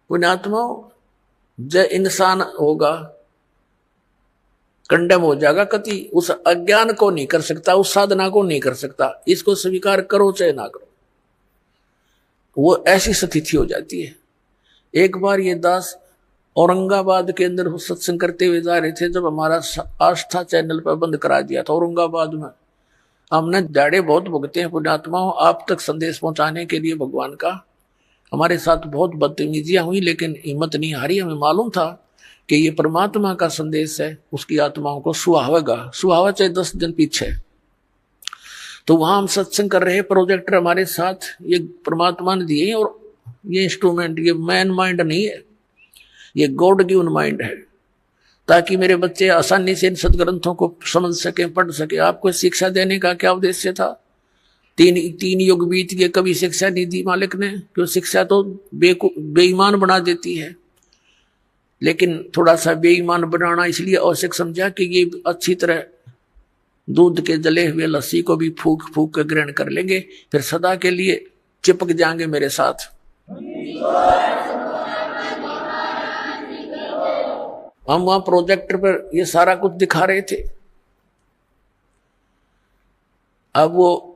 पुण्यात्मा जय इंसान होगा कंडेम हो जाएगा, कति उस अज्ञान को नहीं कर सकता, उस साधना को नहीं कर सकता। इसको स्वीकार करो चाहे ना करो, वो ऐसी स्थिति हो जाती है। एक बार ये दास औरंगाबाद के अंदर सत्संग करते हुए जा रहे थे, जब हमारा आस्था चैनल पर बंद करा दिया था औरंगाबाद में। हमने जाड़े बहुत भुगते हैं पुण्यात्माओं आप तक संदेश पहुंचाने के लिए भगवान का। हमारे साथ बहुत बदतमीजियां हुई, लेकिन हिम्मत नहीं हारी। हमें मालूम था कि ये परमात्मा का संदेश है, उसकी आत्माओं को सुहावेगा, सुहावा चाहे 10 दिन पीछे। तो वहां हम सत्संग कर रहे, प्रोजेक्टर हमारे साथ, ये परमात्मा ने दिए। और ये इंस्ट्रूमेंट, ये मैन माइंड नहीं है, ये गॉड गिवन माइंड है, ताकि मेरे बच्चे आसानी से इन सदग्रंथों को समझ सके, पढ़ सके। आपको शिक्षा देने का क्या उद्देश्य था? तीन युग बीत गए, कभी शिक्षा नहीं दी मालिक ने, क्यों? शिक्षा तो बेईमान बना देती है। लेकिन थोड़ा सा बेईमान बनाना इसलिए आवश्यक समझा कि ये अच्छी तरह दूध के जले हुए लस्सी को भी फूक फूक कर ग्रहण कर लेंगे, फिर सदा के लिए चिपक जाएंगे मेरे साथ। हम वहां प्रोजेक्टर पर ये सारा कुछ दिखा रहे थे। अब वो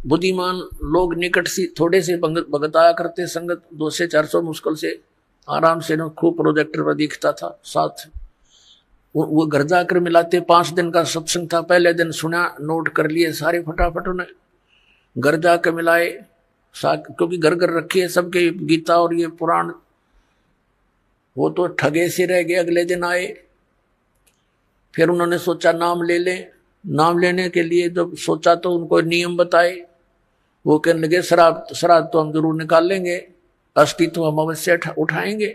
बुद्धिमान लोग निकट से थोड़े से भगताया करते, संगत 200 से 400 मुश्किल से आराम से खूब प्रोजेक्टर पर दिखता था। साथ वो घर जाकर मिलाते। 5 दिन का सत्संग था, पहले दिन सुना, नोट कर लिए सारे फटाफट उन्हें। घर जाकर मिलाए, क्योंकि घर घर रखे सबके गीता और ये पुराण। वो तो ठगे से रह गए। अगले दिन आए, फिर उन्होंने सोचा नाम ले लें। नाम लेने के लिए जब सोचा तो उनको नियम बताए। वो कहने लगे शराब तो हम जरूर निकाल लेंगे, अस्थि तो हम अवश्य उठाएंगे।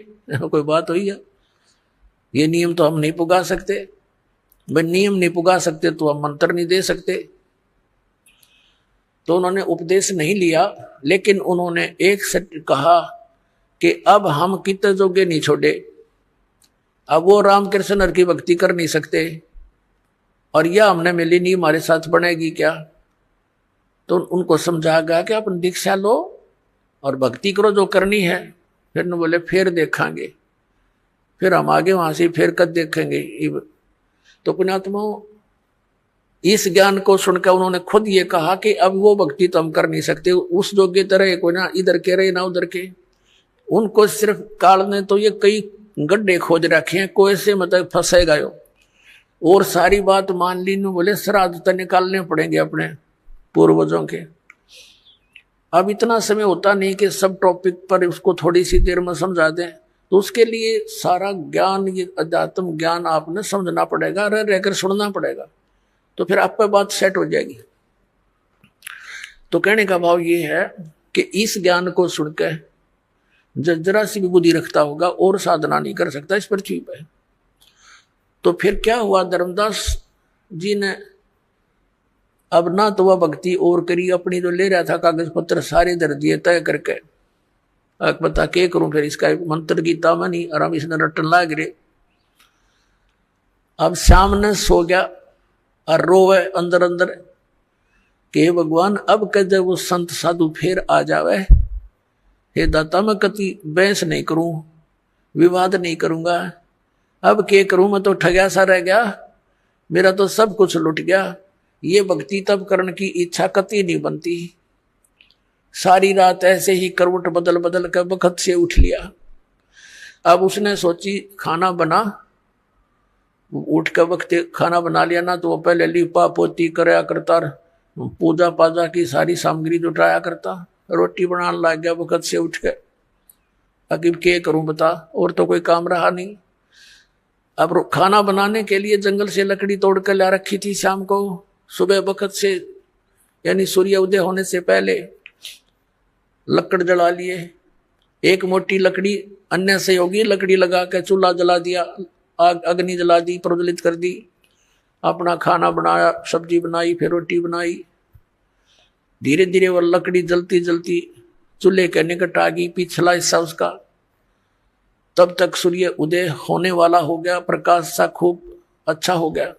कोई बात हुई है? ये नियम तो हम नहीं पुगा सकते। भाई नियम नहीं पुगा सकते तो हम मंत्र नहीं दे सकते। तो उन्होंने उपदेश नहीं लिया, लेकिन उन्होंने एक सत्य कहा कि अब हम कितने जोगे नहीं छोड़े। अब वो रामकृष्ण की भक्ति कर नहीं सकते, और यह हमने मिली नहीं, हमारे साथ बनेगी क्या? तो उनको समझा गया कि अपन दीक्षा लो और भक्ति करो जो करनी है। फिर न बोले फिर देखेंगे, फिर हम आगे वहां से फिर कद देखेंगे। तो पुण्यात्माओं, इस ज्ञान को सुनकर उन्होंने खुद ये कहा कि अब वो भक्ति तो हम कर नहीं सकते, उस योग्य तरह कोई ना इधर के रहे ना उधर के। उनको सिर्फ काल ने तो ये कई गड्ढे खोज रखे हैं, कोई से मतलब फंसेगा यो। और सारी बात मान ली, न बोले श्राद्ध तो निकालने पड़ेंगे अपने पूर्वजों के। अब इतना समय होता नहीं कि सब टॉपिक पर उसको थोड़ी सी देर में समझा दें, तो उसके लिए सारा ज्ञान, ये अध्यात्म ज्ञान आपने समझना पड़ेगा, रहकर सुनना पड़ेगा, तो फिर आप पे बात सेट हो जाएगी। तो कहने का भाव ये है कि इस ज्ञान को सुनकर जरा सी भी बुद्धि रखता होगा और साधना नहीं कर सकता इस पृथ्वी पे। तो फिर क्या हुआ, धर्मदास जी ने अब ना तो वह भक्ति और करी, अपनी जो ले रहा था कागज पत्र सारे धर दिए तय करके। अब बता के करूं, फिर इसका मंत्र गीता में नहीं आराम इसने रटन लाग रहे। अब शाम ने सो गया और रोवे अंदर अंदर कि भगवान अब कद वो संत साधु फिर आ जावे। हे दाता, मैं कति बहस नहीं करूं, विवाद नहीं करूंगा, अब क्या करूं, मैं तो ठगा सा रह गया, मेरा तो सब कुछ लुट गया। ये भक्ति तब करने की इच्छा कति नहीं बनती। सारी रात ऐसे ही करवट बदल बदल कर बखत से उठ लिया। अब उसने सोची खाना बना, उठ कर वक्त खाना बना लिया ना, तो वो पहले लिपा पोती कराया करता, पूजा पाजा की सारी सामग्री जुटाया करता, रोटी बनाने लग गया वक्त से उठ के। अब क्या करूं बता, और तो कोई काम रहा नहीं। अब खाना बनाने के लिए जंगल से लकड़ी तोड़ कर ला रखी थी शाम को, सुबह वक्त से यानी सूर्य उदय होने से पहले लकड़ जला लिए। एक मोटी लकड़ी अन्य सहयोगी लकड़ी लगा के चूल्हा जला दिया, आग अग्नि जला दी, प्रज्वलित कर दी, अपना खाना बनाया, सब्जी बनाई, फिर रोटी बनाई। धीरे धीरे वह लकड़ी जलती जलती चूल्हे के निकट आ गई, पिछला हिस्सा उसका। तब तक सूर्य उदय होने वाला हो गया, प्रकाश सा खूब अच्छा हो गया।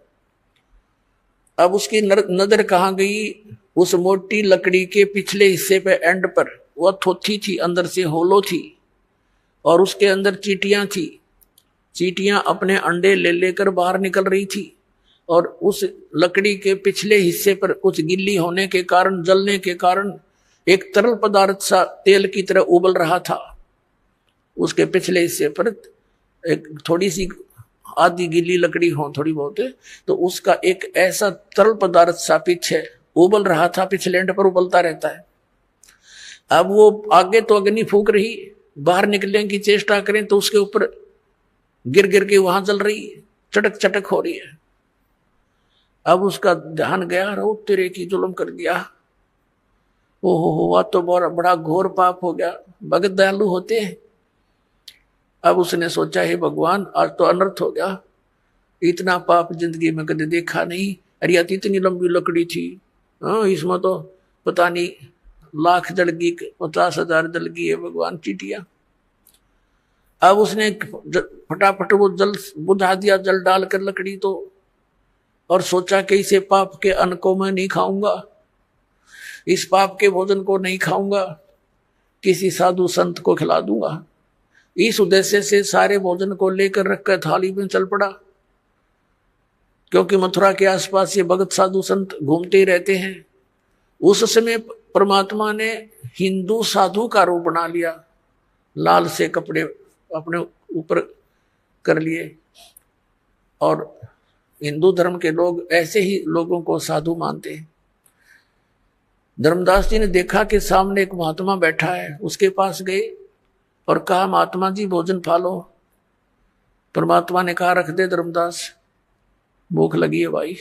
अब उसकी नजर कहाँ गई, उस मोटी लकड़ी के पिछले हिस्से पे एंड पर वह थोथी थी, अंदर से होलो थी। और उसके अंदर चींटियां थी। चींटियां अपने अंडे ले लेकर बाहर निकल रही थी और उस लकड़ी के पिछले हिस्से पर कुछ गिल्ली होने के कारण, जलने के कारण एक तरल पदार्थ सा तेल की तरह उबल रहा था। उसके पिछले हिस्से पर एक थोड़ी सी आधी गीली लकड़ी हो थोड़ी बहुत, तो उसका एक ऐसा तरल पदार्थ सा पीछे उबल रहा था, पिछले एंड पर उबलता रहता है। अब वो आगे तो अग्नि फूक रही, बाहर निकलने की चेष्टा करें तो उसके ऊपर गिर गिर के वहां जल रही, चटक चटक हो रही है। अब उसका ध्यान गया, रो तेरे की जुल्म कर दिया, ओहो हुआ तो बड़ा घोर पाप हो गया। भगत दयालु होते हैं। अब उसने सोचा, हे भगवान आज तो अनर्थ हो गया, इतना पाप जिंदगी में कभी देखा नहीं। अरे यार इतनी लंबी लकड़ी थी, हाँ इसमें तो पता नहीं लाख जल गई, 50,000 जल गई है भगवान चीटिया। अब उसने फटाफट वो जल बुझा दिया, जल डालकर लकड़ी तो, और सोचा कि इसे पाप के अन्न को मैं नहीं खाऊंगा, इस पाप के भोजन को नहीं खाऊंगा, किसी साधु संत को खिला दूंगा। इस उद्देश्य से सारे भोजन को लेकर रखकर थाली में चल पड़ा, क्योंकि मथुरा के आसपास ये भगत साधु संत घूमते ही रहते हैं। उस समय परमात्मा ने हिंदू साधु का रूप बना लिया, लाल से कपड़े अपने ऊपर कर लिए, और हिंदू धर्म के लोग ऐसे ही लोगों को साधु मानते हैं। धर्मदास जी ने देखा कि सामने एक महात्मा बैठा है, उसके पास गए और कहा, महात्मा जी भोजन खा लो। परमात्मा ने कहा, रख दे धर्मदास, भूख लगी है भाई।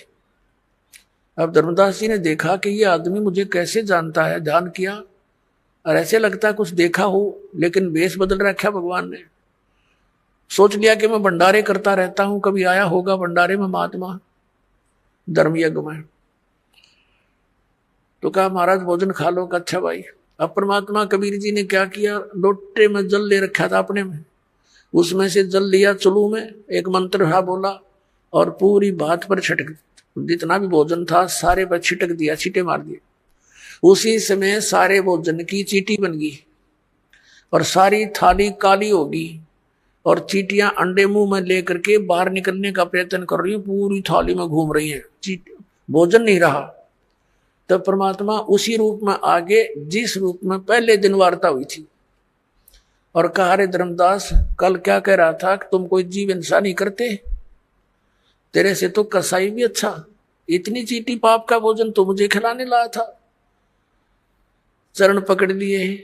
अब धर्मदास जी ने देखा कि ये आदमी मुझे कैसे जानता है, ध्यान किया और ऐसे लगता है कुछ देखा हो, लेकिन वेश बदल रखा भगवान ने। सोच लिया कि मैं भंडारे करता रहता हूं, कभी आया होगा भंडारे में महात्मा धर्म यज्ञ में। तो कहा, महाराज भोजन खा लो। का अच्छा भाई। अब परमात्मा कबीर जी ने क्या किया, लोटे में जल ले रखा था अपने में, उसमें से जल लिया चुलू में, एक मंत्र हा बोला और पूरी बात पर छिटक, जितना भी भोजन था सारे पर छिटक दिया, छींटे मार दिए। उसी समय सारे भोजन की चींटी बन गई और सारी थाली काली होगी, और चींटियां अंडे मुंह में लेकर के बाहर निकलने का प्रयत्न कर रही है, पूरी थाली में घूम रही है, भोजन नहीं रहा। तब परमात्मा उसी रूप में आगे, जिस रूप में पहले दिन वार्ता हुई थी, और कहा, रे धर्मदास कल क्या कह रहा था कि तुम कोई जीव हिंसा नहीं करते, तेरे से तो कसाई भी अच्छा, इतनी चींटी पाप का भोजन तो मुझे खिलाने लाया था। चरण पकड़ लिए,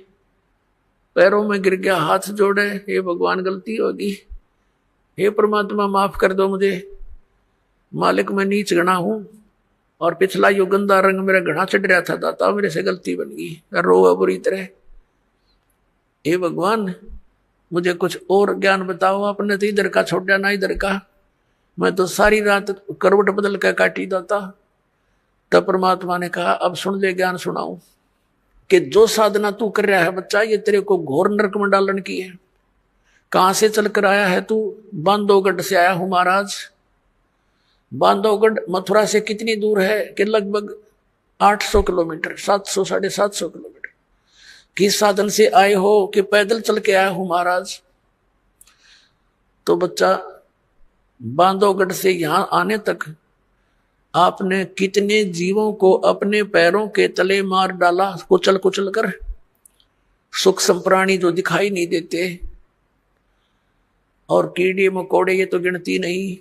पैरों में गिर गया, हाथ जोड़े, हे भगवान गलती होगी, हे परमात्मा माफ कर दो मुझे, मालिक मैं नीच गणा हूं, और पिछला यो गंदा रंग मेरा घना चढ़ रहा था, दाता मेरे से गलती बन गई, रो बुरी तरह। हे भगवान मुझे कुछ और ज्ञान बताओ, आपने तो इधर का छोड़ा ना इधर का, मैं तो सारी रात करवट बदल कर काटी दाता। तब परमात्मा ने कहा, अब सुन ले, ज्ञान सुनाऊं कि जो साधना तू कर रहा है बच्चा, ये तेरे को घोर नरक में डालन की है। कहां से चलकर आया है तू? बांधवगढ़ से आया हूं महाराज। बांधवगढ़ मथुरा से कितनी दूर है? कि लगभग 800 किलोमीटर, 700 750 किलोमीटर। किस साधन से आए हो? कि पैदल चल के आया हूं महाराज। तो बच्चा, बांधवगढ़ से यहां आने तक आपने कितने जीवों को अपने पैरों के तले मार डाला, कुचल कुचल कर। सूक्ष्म प्राणी जो दिखाई नहीं देते, और कीड़े मकोड़े ये तो गिनती नहीं।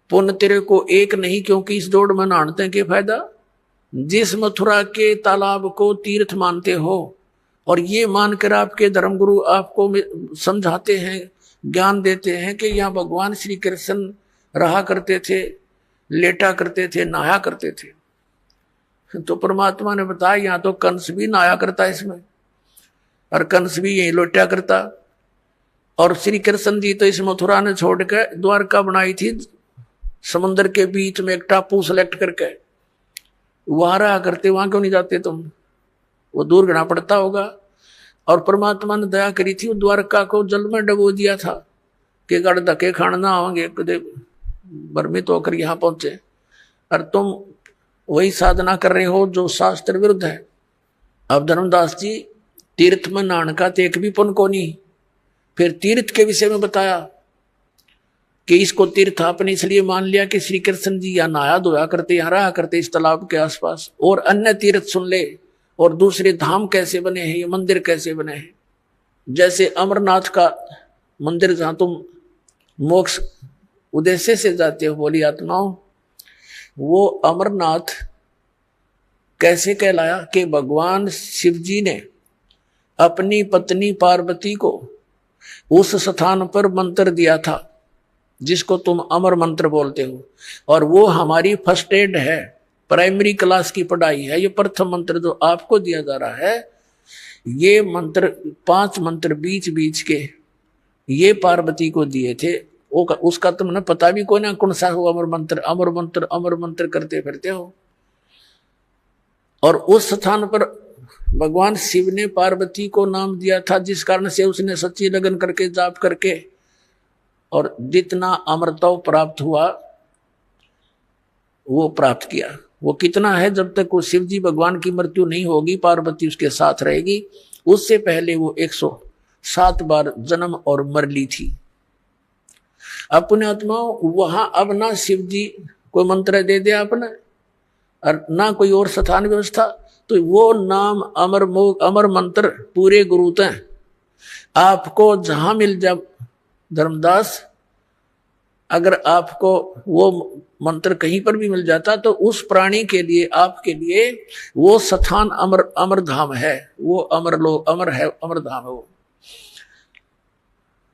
पुण्य तेरे को एक नहीं, क्योंकि इस दौड़ में नहाते के फायदा। जिस मथुरा के तालाब को तीर्थ मानते हो, और ये मानकर आपके धर्मगुरु आपको समझाते हैं, ज्ञान देते हैं कि यहाँ भगवान श्री कृष्ण रहा करते थे, लेटा करते थे, नहाया करते थे। तो परमात्मा ने बताया, यहाँ तो कंस भी नहाया करता इसमें, और कंस भी यही लेटा करता। और श्री कृष्ण जी तो इस मथुरा ने छोड़ के द्वारका बनाई थी, समुद्र के बीच में एक टापू सेलेक्ट करके, वहां रहा करते। वहां क्यों नहीं जाते तुम? वो दूर घना पड़ता होगा। और परमात्मा ने दया करी थी, द्वारका को जल में डबो दिया था कि गड़ धके खाना ना होंगे, भ्रमित होकर यहां पहुंचे। और तुम वही साधना कर रहे हो जो शास्त्र विरुद्ध है। अब धर्मदास जी, तीर्थ में नहाने का तो एक भी पुण्य को नहीं, फिर तीर्थ के विषय में बताया कि इसको तीर्थ आपने इसलिए मान लिया कि श्री कृष्ण जी यहाँ नहाया धोया करते, यहाँ रहा करते इस तालाब के आसपास। और अन्य तीर्थ सुन ले, और दूसरे धाम कैसे बने हैं, ये मंदिर कैसे बने हैं। जैसे अमरनाथ का मंदिर जहां तुम मोक्ष उद्देश्य से जाते हो बोली आत्माओं, वो अमरनाथ कैसे कहलाया कि भगवान शिव जी ने अपनी पत्नी पार्वती को उस स्थान पर मंत्र दिया था जिसको तुम अमर मंत्र बोलते हो। और वो हमारी फर्स्ट एड है, प्राइमरी क्लास की पढ़ाई है। ये प्रथम मंत्र जो आपको दिया जा रहा है, ये मंत्र 5 मंत्र बीच बीच के ये पार्वती को दिए थे। उसका तुमने पता भी कोई ना कौन सा हो, अमर मंत्र अमर मंत्र अमर मंत्र करते फिरते हो। और उस स्थान पर भगवान शिव ने पार्वती को नाम दिया था, जिस कारण से उसने सच्ची लगन करके जाप करके और जितना अमरत्व प्राप्त हुआ वो प्राप्त किया। वो कितना है, जब तक वो शिव जी भगवान की मृत्यु नहीं होगी, पार्वती उसके साथ रहेगी, उससे पहले वो 107 बार जन्म और मर ली थी। अपने आत्माओं वहां अब ना शिव जी कोई मंत्र दे दे आपने और ना कोई और स्थान व्यवस्था, तो वो नाम अमर मंत्र पूरे गुरुत हैं। आपको जहां मिल जाए धर्मदास, अगर आपको वो मंत्र कहीं पर भी मिल जाता तो उस प्राणी के लिए, आपके लिए वो स्थान अमर धाम है, वो अमर लोग अमर है, अमर धाम है वो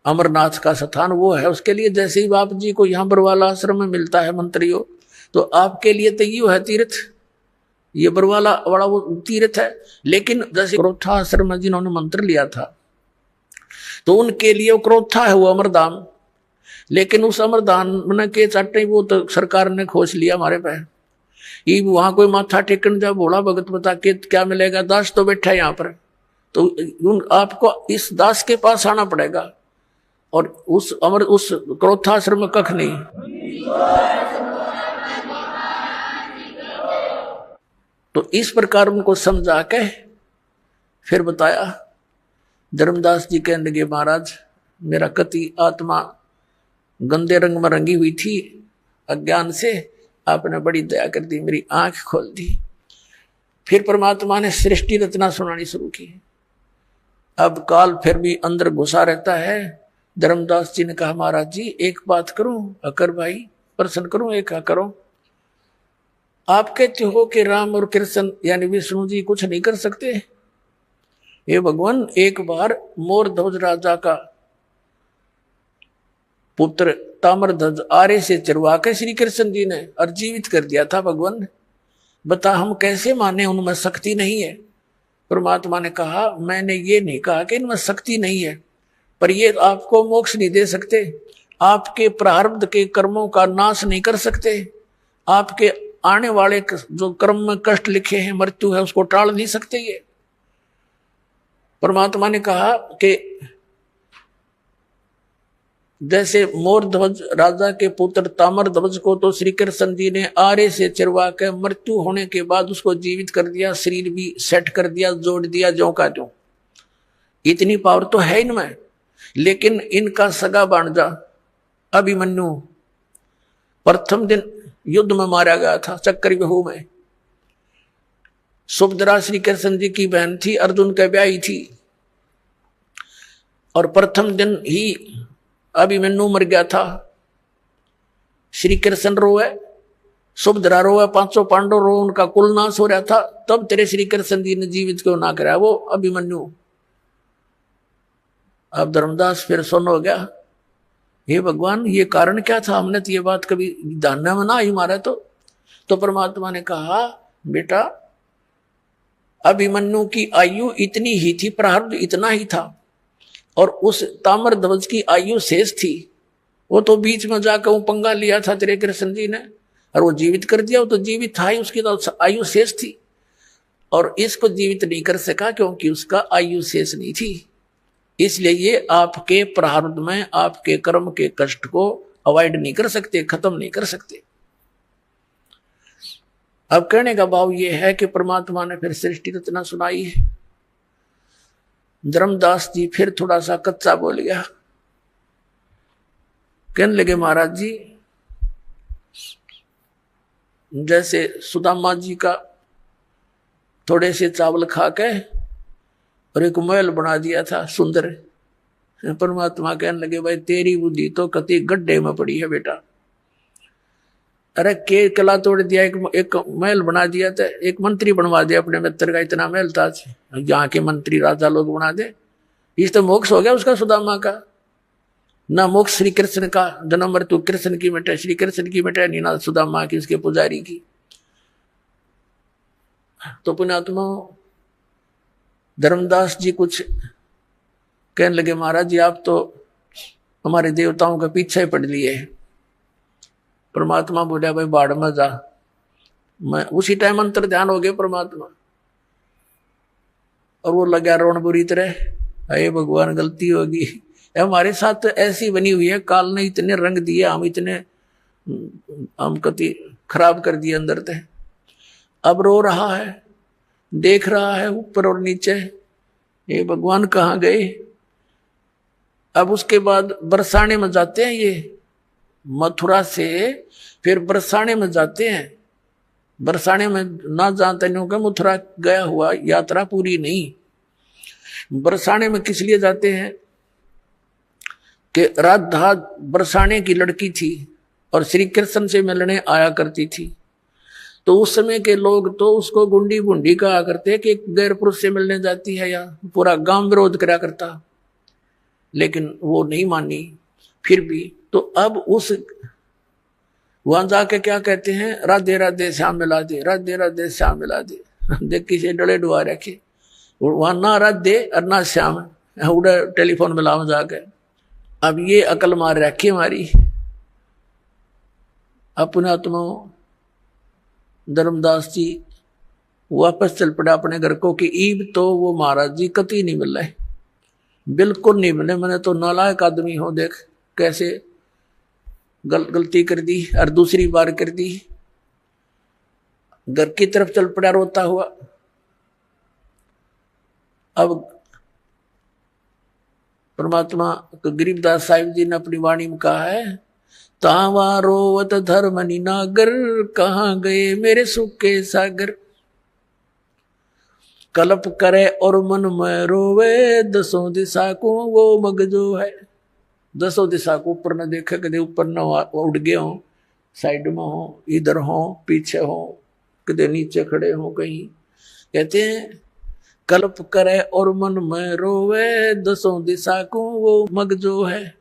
अमरनाथ का स्थान वो है उसके लिए। जैसे ही बाप जी को यहाँ बरवाला आश्रम में मिलता है मंत्रियों, तो आपके लिए तो ये है तीर्थ, ये बरवाला वाला वो तीर्थ है। लेकिन जैसे क्रोथा आश्रम में जिन्होंने मंत्र लिया था तो उनके लिए वो क्रोथा है, वो अमरधाम। लेकिन उस अमरधाम के चाटे वो तो सरकार ने खोज लिया हमारे पे, ये वहां कोई माथा टेकन जा भोला भगत बता के क्या मिलेगा, दास तो बैठा है यहाँ पर, तो आपको इस दास के पास आना पड़ेगा। और उस क्रोधाश्रम में कख नहीं। तो इस प्रकार उनको समझा के फिर बताया। धर्मदास जी कहने लगे, महाराज मेरा कति आत्मा गंदे रंग में रंगी हुई थी अज्ञान से, आपने बड़ी दया कर दी, मेरी आंख खोल दी। फिर परमात्मा ने सृष्टि रचना सुनानी शुरू की। अब काल फिर भी अंदर घुसा रहता है। धर्मदास जी ने कहा, महाराज जी एक बात करूं, अकर भाई प्रश्न करूं, एक करो। आप कहते हो कि राम और कृष्ण यानी विष्णु जी कुछ नहीं कर सकते। ये भगवान एक बार मोर ध्वज राजा का पुत्र ताम्रध्वज आरे से चरवा के श्री कृष्ण जी ने और जीवित कर दिया था। भगवान बता हम कैसे माने उनमें शक्ति नहीं है। परमात्मा ने कहा, मैंने ये नहीं कहा कि इनमें शक्ति नहीं है, पर ये आपको मोक्ष नहीं दे सकते, आपके प्रारब्ध के कर्मों का नाश नहीं कर सकते, आपके आने वाले जो कर्म में कष्ट लिखे हैं, मृत्यु है, उसको टाल नहीं सकते। ये परमात्मा ने कहा कि जैसे मोर ध्वज राजा के पुत्र ताम्र ध्वज को तो श्री कृष्ण जी ने आरे से चिरवा के मृत्यु होने के बाद उसको जीवित कर दिया, शरीर भी सेट कर दिया, जोड़ दिया ज्यों का त्यों। इतनी पावर तो है इनमें। लेकिन इनका सगा भांजा अभिमन्यु प्रथम दिन युद्ध में मारा गया था, चक्रव्यूह में। सुभद्रा श्री कृष्ण जी की बहन थी, अर्जुन के ब्याही थी, और प्रथम दिन ही अभिमन्यु मर गया था। श्री कृष्ण रोए, सुभद्रा रोए, 500 पांडव रो, उनका कुल नाश हो रहा था। तब तेरे श्री कृष्ण जी ने जीवित क्यों ना कराया वो अभिमन्यु। अब धर्मदास फिर सुन हो गया, हे भगवान ये कारण क्या था, हमने तो ये बात कभी ध्यान में ना आई मारा। तो परमात्मा ने कहा, बेटा अभिमन्यु की आयु इतनी ही थी, प्रारब्ध इतना ही था, और उस ताम्र ध्वज की आयु शेष थी। वो तो बीच में जाकर वो पंगा लिया था तेरे कृष्ण जी ने और वो जीवित कर दिया। वो तो जीवित था ही, उसकी तो आयु शेष थी, और इसको जीवित नहीं कर सका क्योंकि उसका आयु शेष नहीं थी। इसलिए ये आपके प्रारब्ध में आपके कर्म के कष्ट को अवॉइड नहीं कर सकते, खत्म नहीं कर सकते। अब कहने का भाव ये है कि परमात्मा ने फिर सृष्टि रचना सुनाई है। धर्मदास जी फिर थोड़ा सा कच्चा बोल गया, कहने लगे महाराज जी जैसे सुदामा जी का थोड़े से चावल खा के और एक महल बना दिया था सुंदर, परमात्मा कहने लगे भाई तेरी बुद्धि तो कति गड्ढे में पड़ी है बेटा। अरे के कला तोड़ दिया, एक महल बना दिया था, एक मंत्री बनवा दिया अपने मित्र का, इतना महल था यहाँ के मंत्री राजा लोग बना दे, इस तो मोक्ष हो गया उसका सुदामा का। ना मोक्ष श्री कृष्ण का, जन्म मृत्यु कृष्ण की मिटे, श्री कृष्ण की मिटे नहीं, ना सुदामा की उसके पुजारी की। तो पुण्यात्मा धर्मदास जी कुछ कहने लगे महाराज जी आप तो हमारे देवताओं के पीछे पड़ लिए। परमात्मा बोला भाई बाढ़ में जा। मैं उसी टाइम अंतर ध्यान हो गए परमात्मा, और वो लगा रोन बुरी तरह, अरे भगवान गलती होगी, हमारे साथ तो ऐसी बनी हुई है, काल ने इतने रंग दिए, हम कति खराब कर दिए अंदर से। अब रो रहा है, देख रहा है ऊपर और नीचे, ये भगवान कहाँ गए। अब उसके बाद बरसाने में जाते हैं, ये मथुरा से फिर बरसाने में जाते हैं। बरसाने में ना जानते नहीं होगा, मथुरा गया हुआ यात्रा पूरी नहीं। बरसाने में किस लिए जाते हैं कि राधा बरसाने की लड़की थी और श्री कृष्ण से मिलने आया करती थी। तो उस समय के लोग तो उसको गुंडी बुंडी कहा करते कि गैर पुरुष से मिलने जाती है, या पूरा गांव विरोध करा करता, लेकिन वो नहीं मानी फिर भी। तो अब उस वहां जाके क्या कहते हैं, राधे राधे श्याम मिला दे, राधे राधे श्याम मिला दे। देख किसी डले डुआ रखे, वहां ना राधे और ना श्याम, उड़ा टेलीफोन मिलाओ जाके। अब ये अकल मार रखी हमारी। अपने आत्मा धर्मदास जी वापस चल पड़ा अपने घर को कि ईब तो वो महाराज जी कति नहीं मिल रहे, बिल्कुल नहीं मिले। मैंने तो नालायक आदमी हो, देख कैसे गलती कर दी और दूसरी बार कर दी। घर की तरफ चल पड़ा रोता हुआ। अब परमात्मा गरीबदास साहिब जी ने अपनी वाणी में कहा है, तावा रोवत धर्म निनागर, कहाँ गए मेरे सुख के सागर। कल्प करे और मन में रोवे, दसों दिशा को वो मग जो है। दसों दिशा को ऊपर न देखे, कदे ऊपर न उड़ गए हो, साइड में हो, इधर हो, पीछे हो, कदे नीचे खड़े हो कहीं। कहते हैं कल्प करे और मन में रोवे, दसों दिशा को वो मग जो है।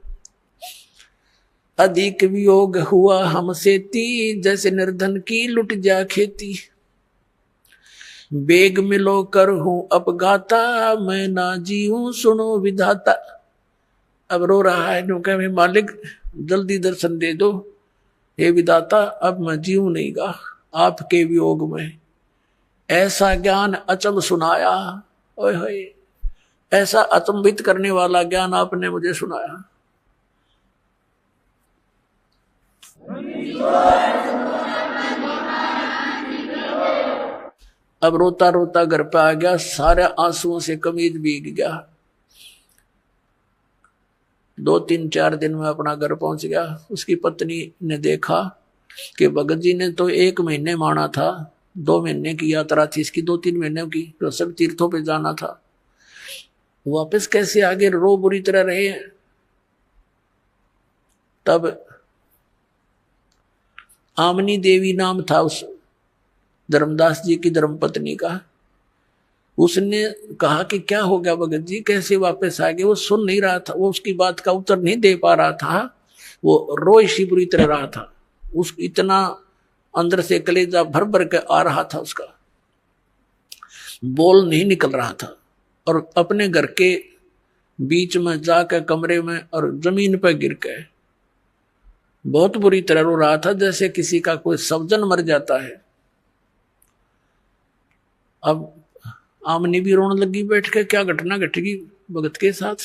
अधिक वियोग हुआ हमसे ती, जैसे निर्धन की लुट जा खेती। बेग मिलो कर हूं अपघाता, मैं ना जीऊं सुनो विधाता। अब रो रहा है, क्योंकि मैं मालिक जल्दी दर्शन दे दो, हे विधाता अब मैं जीऊं नहीं गा आपके वियोग में। ऐसा ज्ञान अचल सुनाया, ओए होए, ऐसा अचंभित करने वाला ज्ञान आपने मुझे सुनाया। अब रोता रोता घर पे आ गया, सारे आंसुओं से कमीज भीग गया। 2-3-4 दिन में अपना घर पहुंच गया। उसकी पत्नी ने देखा कि भगत जी ने तो 1 महीने माना था, 2 महीने की यात्रा थी इसकी, 2-3 महीने की, तो सब तीर्थों पे जाना था, वापस कैसे आगे रो बुरी तरह रहे हैं। तब आमनी देवी नाम था उस धर्मदास जी की धर्मपत्नी का। उसने कहा कि क्या हो गया भगत जी, कैसे वापस आ गए। वो सुन नहीं रहा था, वो उसकी बात का उत्तर नहीं दे पा रहा था, वो रोई सी बुरी तरह रहा था। उस इतना अंदर से कलेजा भर भर के आ रहा था, उसका बोल नहीं निकल रहा था। और अपने घर के बीच में जाकर कमरे में और जमीन पर गिर के बहुत बुरी तरह रो रहा था, जैसे किसी का कोई स्वजन मर जाता है। अब आमनी भी रोने लगी बैठ के, क्या घटना घटेगी भगत के साथ।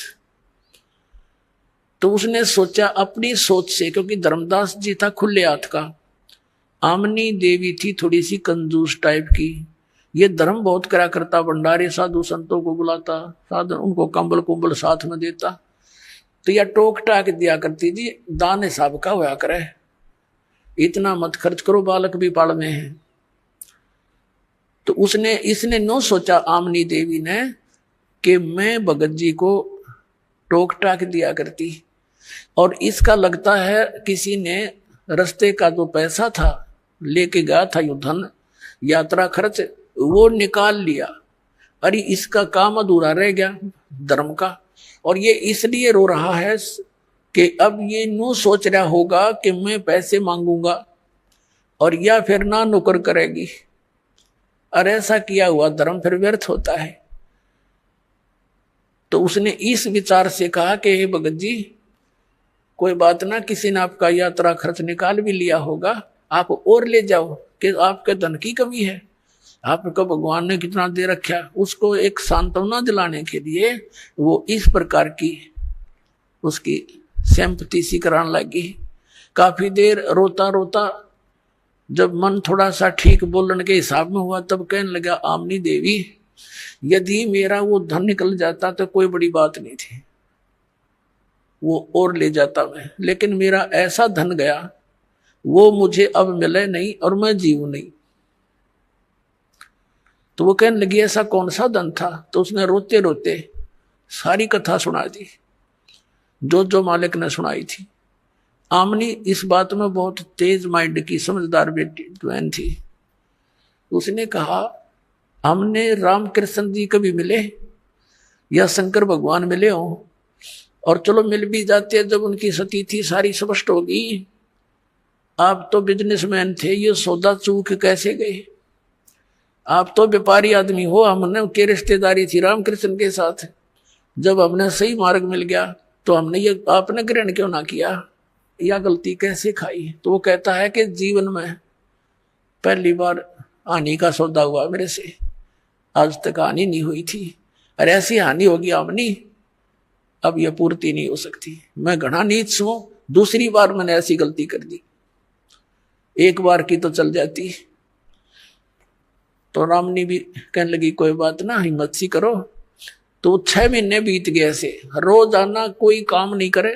तो उसने सोचा अपनी सोच से, क्योंकि धर्मदास जी था खुले हाथ का, आमनी देवी थी थोड़ी सी कंजूस टाइप की, ये धर्म बहुत करा करता, भंडारे साधु संतों को बुलाता, साधु उनको कंबल कुंबल साथ में देता, तो यह टोक टाक दिया करती थी, दान हिसाब का होया करे, इतना मत खर्च करो, बालक भी पाल में है। तो इसने नो सोचा आमनी देवी ने कि मैं भगत जी को टोक टाक दिया करती, और इसका लगता है किसी ने रास्ते का जो पैसा था लेके गया था, यो धन यात्रा खर्च, वो निकाल लिया। अरे इसका काम अधूरा रह गया धर्म का। और ये इसलिए रो रहा है कि अब ये नो सोच रहा होगा कि मैं पैसे मांगूंगा और या फिर ना नुकर करेगी, और ऐसा किया हुआ धर्म फिर व्यर्थ होता है। तो उसने इस विचार से कहा कि हे भगत जी, कोई बात ना, किसी ने आपका यात्रा खर्च निकाल भी लिया होगा, आप और ले जाओ कि आपके धन की कमी है, आपको भगवान ने कितना दे रखा। उसको एक सांत्वना दिलाने के लिए वो इस प्रकार की उसकी सिंपैथी सी कराने लगी। काफी देर रोता रोता जब मन थोड़ा सा ठीक बोलने के हिसाब में हुआ, तब कहने लगा, आमनी देवी, यदि मेरा वो धन निकल जाता तो कोई बड़ी बात नहीं थी, वो और ले जाता मैं, लेकिन मेरा ऐसा धन गया वो मुझे अब मिले नहीं और मैं जीऊं नहीं। तो वो कहने लगी, ऐसा कौन सा धन था? तो उसने रोते रोते सारी कथा सुना दी जो मालिक ने सुनाई थी। आमनी इस बात में बहुत तेज माइंड की समझदार बेटी बहन थी। उसने कहा, हमने रामकृष्ण जी कभी मिले या शंकर भगवान मिले हो, और चलो मिल भी जाते जब उनकी सती थी सारी स्पष्ट होगी। आप तो बिजनेसमैन थे, ये सौदा चूक कैसे गए? आप तो व्यापारी आदमी हो, हमने के रिश्तेदारी थी रामकृष्ण के साथ, जब हमने सही मार्ग मिल गया तो हमने ये आपने ग्रहण क्यों ना किया, या गलती कैसे खाई? तो वो कहता है कि जीवन में पहली बार हानि का सौदा हुआ मेरे से, आज तक हानि नहीं हुई थी, और ऐसी हानि होगी आमनी, अब यह पूर्ति नहीं हो सकती। मैं घना नीच हूं, दूसरी बार मैंने ऐसी गलती कर दी, एक बार की तो चल जाती। तो रामनी भी कहने लगी, कोई बात ना, हिम्मत सी करो। तो 6 महीने बीत गए ऐसे, रोजाना कोई काम नहीं करे,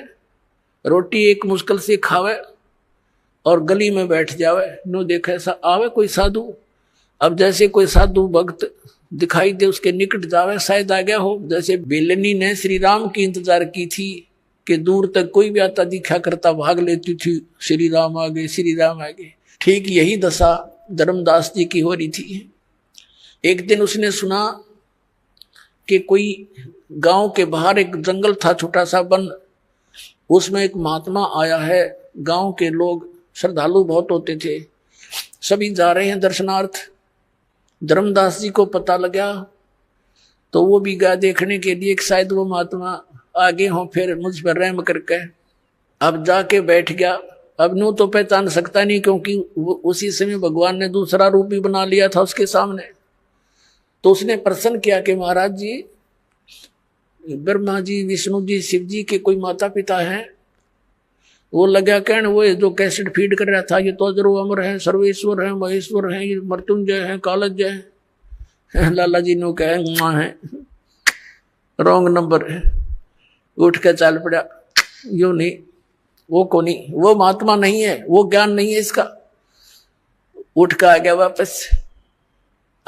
रोटी एक मुश्किल से खावे और गली में बैठ जावे, नो देखे ऐसा आवे कोई साधु। अब जैसे कोई साधु भक्त दिखाई दे उसके निकट जावे, शायद आ गया हो। जैसे बेलनी ने श्री राम की इंतजार की थी कि दूर तक कोई भी आता दिखा करता, भाग लेती थी, श्री राम आ गए, श्री राम आ गए। ठीक यही दशा धर्मदास जी की हो रही थी। एक दिन उसने सुना कि कोई गांव के बाहर एक जंगल था, छोटा सा वन, उसमें एक महात्मा आया है। गांव के लोग श्रद्धालु बहुत होते थे, सभी जा रहे हैं दर्शनार्थ। धर्मदास जी को पता लगा तो वो भी गया देखने के लिए, शायद वो महात्मा आगे हो फिर मुझ पर रहम करके। अब जाके बैठ गया। अब नू तो पहचान सकता नहीं, क्योंकि उसी समय भगवान ने दूसरा रूप भी बना लिया था उसके सामने। तो उसने प्रश्न किया कि महाराज जी, ब्रह्मा जी, विष्णु जी, शिव जी के कोई माता पिता हैं? वो लगा कहने, वो जो कैसेट फीड कर रहा था, ये तो अजरो अमर है, सर्वेश्वर है, महेश्वर है, ये मृत्युंजय है, कालजय है। लाला जी ने कहे है, रॉन्ग नंबर है, उठ के चल पड़ा। यो नहीं, वो को नहीं, वो महात्मा नहीं है, वो ज्ञान नहीं है इसका। उठ के आ गया वापस।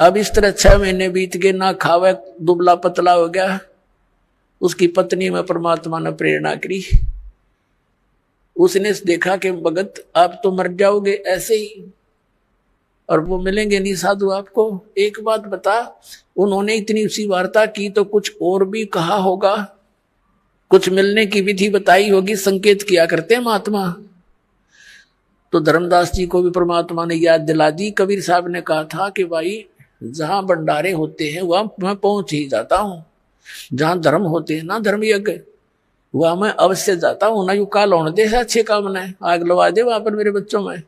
अब इस तरह 6 महीने बीत गए, ना खावे, दुबला पतला हो गया। उसकी पत्नी में परमात्मा ने प्रेरणा करी। उसने देखा कि भगत आप तो मर जाओगे ऐसे ही, और वो मिलेंगे नहीं साधु आपको। एक बात बता, उन्होंने इतनी सी वार्ता की तो कुछ और भी कहा होगा, कुछ मिलने की विधि बताई होगी, संकेत किया करते हैं महात्मा। तो धर्मदास जी को भी परमात्मा ने याद दिला दी। कबीर साहब ने कहा था कि भाई, जहां भंडारे होते हैं वहां मैं पहुंच ही जाता हूं, जहां धर्म होते हैं ना, धर्म यज्ञ, वहां मैं अवश्य जाता हूं। ना यू काल होने दे अच्छे काम ने, आग लगा दे वहां पर मेरे बच्चों में,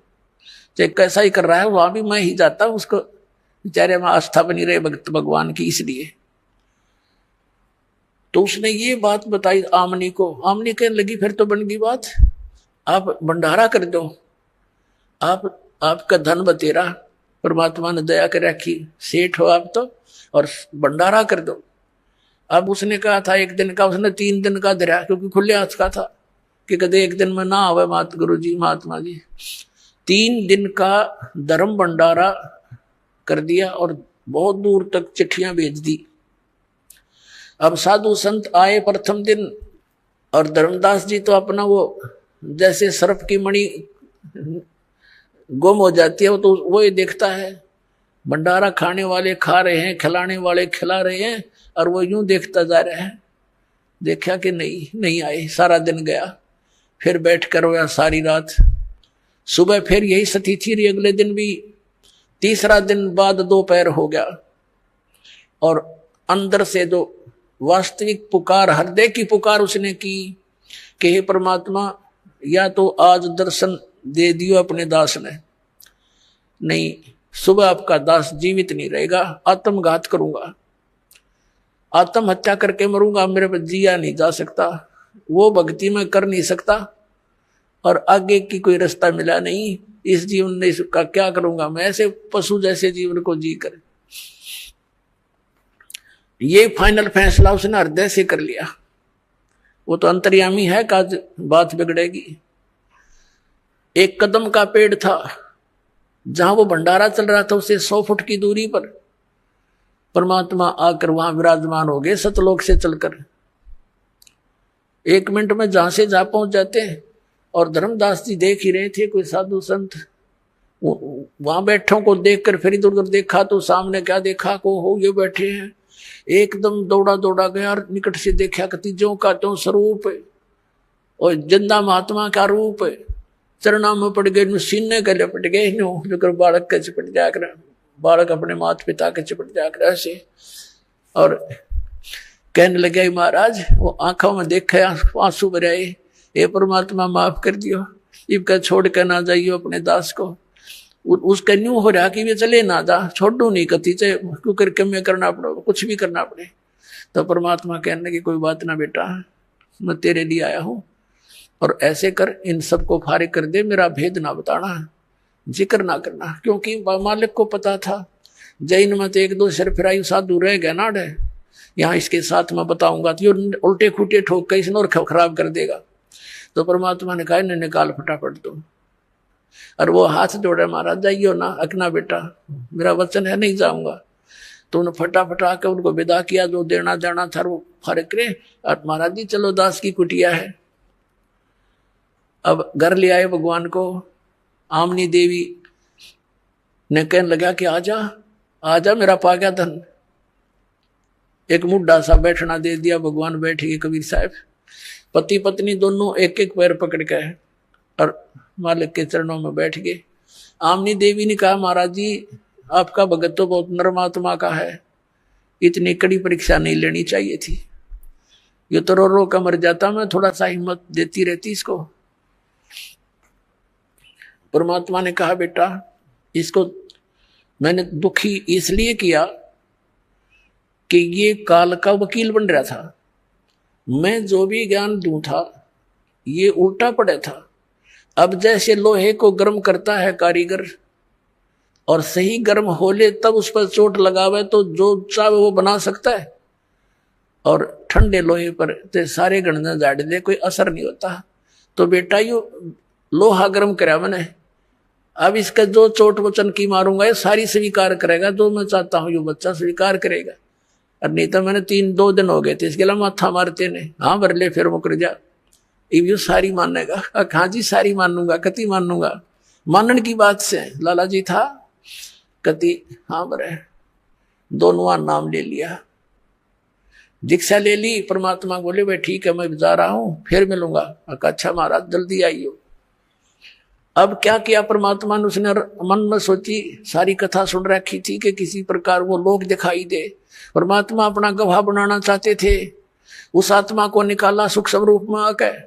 चाहे कैसा ही कर रहा है, वहां भी मैं ही जाता हूं। उसको बेचारे में आस्था बनी रहे भक्त भगवान की, इसलिए। तो उसने ये बात बताई आमनी को। आमनी कहने लगी, फिर तो बन गई बात, आप भंडारा कर दो, आपका धन बतेरा, परमात्मा ने दया कर रखी, सेठ हो आप तो, और भंडारा कर दो। अब उसने कहा था 1 दिन का, उसने 3 दिन का धरा, क्योंकि खुले हाथ का था कि कदे 1 दिन में ना आवे मात गुरु जी महात्मा जी। 3 दिन का धर्म भंडारा कर दिया और बहुत दूर तक चिट्ठियां भेज दी। अब साधु संत आए प्रथम दिन, और धर्मदास जी तो अपना वो जैसे सर्प की मणि गुम हो जाती है, वो तो वो ही देखता है। भंडारा खाने वाले खा रहे हैं, खिलाने वाले खिला रहे हैं, और वो यूं देखता जा रहा है। देखा कि नहीं आए, सारा दिन गया। फिर बैठ कर रोया सारी रात। सुबह फिर यही स्थिति रही, अगले दिन भी। तीसरा दिन बाद दोपहर हो गया, और अंदर से जो वास्तविक पुकार, हृदय की पुकार उसने की कि हे परमात्मा, या तो आज दर्शन दे दियो अपने दास ने, नहीं सुबह आपका दास जीवित नहीं रहेगा, आत्मघात करूंगा, आत्महत्या करके मरूंगा, मेरे पर जिया नहीं जा सकता, वो भक्ति में कर नहीं सकता, और आगे की कोई रास्ता मिला नहीं इस जीवन में, इसका क्या करूंगा मैं, ऐसे पशु जैसे जीवन को जी कर। ये फाइनल फैसला उसने हृदय से कर लिया। वो तो अंतर्यामी है का बात बिगड़ेगी। एक कदम का पेड़ था, जहां वो भंडारा चल रहा था, उससे 100 फुट की दूरी पर परमात्मा आकर वहां विराजमान हो गए सतलोक से चलकर। 1 मिनट में जहां से जहां पहुंच जाते हैं। और धर्मदास जी देख ही रहे थे, कोई साधु संत वहां बैठों को देखकर फिर इधर उधर देखा, तो सामने क्या देखा को हो ये बैठे हैं। एकदम दौड़ा गया, निकट से देखा कि तीजों का तो स्वरूप है और जिंदा महात्मा का रूप है। चरणा में पड़ गए, सीने के लपट गए, जो बालक के चिपट जाकर, बालक अपने माता पिता के चिपट जाकर ऐसे, और कहने लगे महाराज, वो आंखों में देखे आंसू भर आए, हे परमात्मा माफ कर दियो, इनका छोड़ कर ना जाइयो अपने दास को। उसका न्यू हो रहा कि वे चले ना जा, छोड़ू नहीं कती, चाहे क्यों करके मैं करना पड़े, कुछ भी करना पड़े। तो परमात्मा कहने की कोई बात ना बेटा, मैं तेरे लिए आया हूं, और ऐसे कर इन सबको फारिग कर दे, मेरा भेद ना बताना, जिक्र ना करना। क्योंकि मालिक को पता था जैन मत 1-2 सिर फिराई साधु रह गया ना डे, यहाँ इसके साथ मैं बताऊंगा तो ये उल्टे खूटे ठोक कर इसने और खराब कर देगा। तो परमात्मा ने कहा इन्हें निकाल फटाफट तो, और वो हाथ जोड़े, महाराज जाइयो ना, अकना बेटा मेरा वचन है नहीं जाऊंगा। तो उन्हें फटाफट आकर उनको विदा किया, जो देना जाना था वो फर्क करे, और महाराज जी चलो दास की कुटिया है। अब घर ले आए भगवान को। आमनी देवी ने कहने लगा कि आजा मेरा पा गया धन। एक मुड्ढा सा बैठना दे दिया, भगवान बैठ गए कबीर साहब। पति पत्नी दोनों एक एक पैर पकड़ के और मालिक के चरणों में बैठ गए। आमनी देवी ने कहा महाराज जी आपका भगत तो बहुत नरमात्मा का है, इतनी कड़ी परीक्षा नहीं लेनी चाहिए थी, ये तो रो का मर जाता, मैं थोड़ा सा हिम्मत देती रहती इसको। परमात्मा ने कहा बेटा इसको मैंने दुखी इसलिए किया कि ये काल का वकील बन रहा था, मैं जो भी ज्ञान दूं था ये उल्टा पड़ा था। अब जैसे लोहे को गर्म करता है कारीगर और सही गर्म हो ले तब उस पर चोट लगावे तो जो चाहे वो बना सकता है, और ठंडे लोहे पर तो सारे गणना झाड़ दे कोई असर नहीं होता। तो बेटा यू लोहा गर्म करा मैंने, अब इसका जो चोट वचन की मारूंगा ये सारी स्वीकार करेगा, जो मैं चाहता हूं ये बच्चा स्वीकार करेगा। और नहीं तो मैंने 2 दिन हो गए थे इसके लिए माथा मारते ने, हाँ भर ले फिर मुकर जा, ये सारी मानेगा। हाँ जी सारी मानूंगा, कति मानूंगा, मानने की बात से लाला जी था कति, हाँ बरे दोनों नाम ले लिया, दीक्षा ले ली। परमात्मा बोले भाई ठीक है मैं जा रहा हूं फिर मिलूंगा। अच्छा महाराज जल्दी आइयो। अब क्या किया परमात्मा ने, उसने मन में सोची, सारी कथा सुन रखी थी कि किसी प्रकार वो लोग दिखाई दे। परमात्मा अपना गवाह बनाना चाहते थे, उस आत्मा को निकाला सूक्ष्म रूप में आकर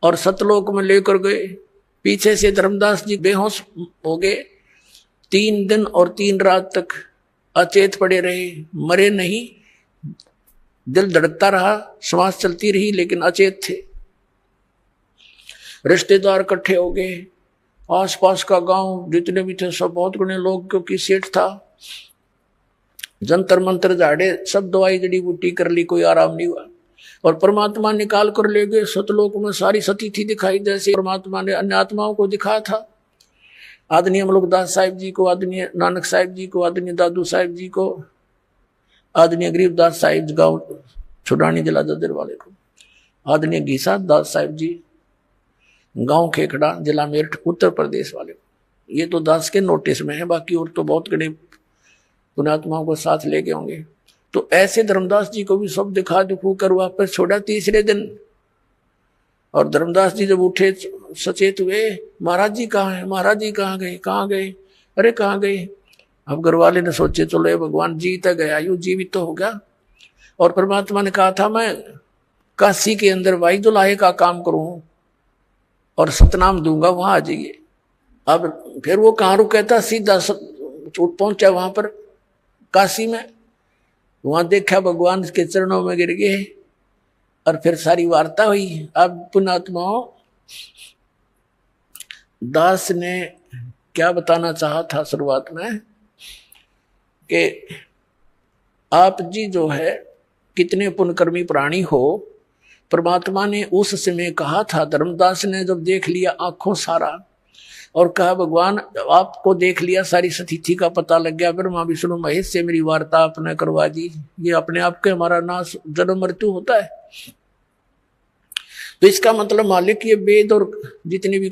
और सतलोक में लेकर गए। पीछे से धर्मदास जी बेहोश हो गए, 3 दिन और 3 रात तक अचेत पड़े रहे, मरे नहीं, दिल धड़कता रहा, श्वास चलती रही लेकिन अचेत थे। रिश्तेदार इकट्ठे हो गए, आसपास का गांव जितने भी थे सब बहुत गुने लोग, क्योंकि सेठ था। जंतर मंत्र झाड़े, सब दवाई जड़ी बूटी कर ली, कोई आराम नहीं हुआ। और परमात्मा निकाल कर ले गए सतलोक में। सारी सती थी दिखाई, जैसे परमात्मा ने अन्य आत्माओं को दिखाया था। आदरणीय अमलुकदास साहिब जी को, आदरणीय नानक साहिब जी को, आदरणीय दादू साहिब जी को, आदरणीय गरीबदास साहिब गांव छुड़ानी जिला ददर वाले को, आदरणीय घीसा दास साहिब जी गांव खेखड़ा जिला मेरठ उत्तर प्रदेश वाले को। ये तो दास के नोटिस में है, बाकी और तो बहुत गणे पुण्यात्माओं को साथ लेके होंगे। तो ऐसे धर्मदास जी को भी सब दिखा दिखू कर वापस छोड़ा तीसरे दिन। और धर्मदास जी जब उठे सचेत हुए, महाराज जी कहाँ है, महाराज जी कहाँ गए, कहाँ गए, अरे कहाँ गए। अब घर वाले ने सोचे चलो ये भगवान जीता गया, यूं जीवित तो होगा। और परमात्मा ने कहा था मैं काशी के अंदर वाई दुलाहे का काम करूं और सतनाम दूंगा, वहां आ जाइए। अब फिर वो कहाँ रुका था, सीधा पहुंचा वहां पर काशी में। वहां देखा भगवान के चरणों में गिर गए और फिर सारी वार्ता हुई। अब पुण्यात्माओं, दास ने क्या बताना चाहा था शुरुआत में कि आप जी जो है कितने पुण्यकर्मी प्राणी हो। परमात्मा ने उस समय कहा था, धर्मदास ने जब देख लिया आंखों सारा और कहा भगवान आपको देख लिया, सारी स्थिति का पता लग गया, ब्रह्मा विष्णु महेश से मेरी वार्ता आपने करवा दी। ये अपने आप के हमारा नाश जन्म मृत्यु होता है। तो इसका मतलब मालिक ये वेद और जितने भी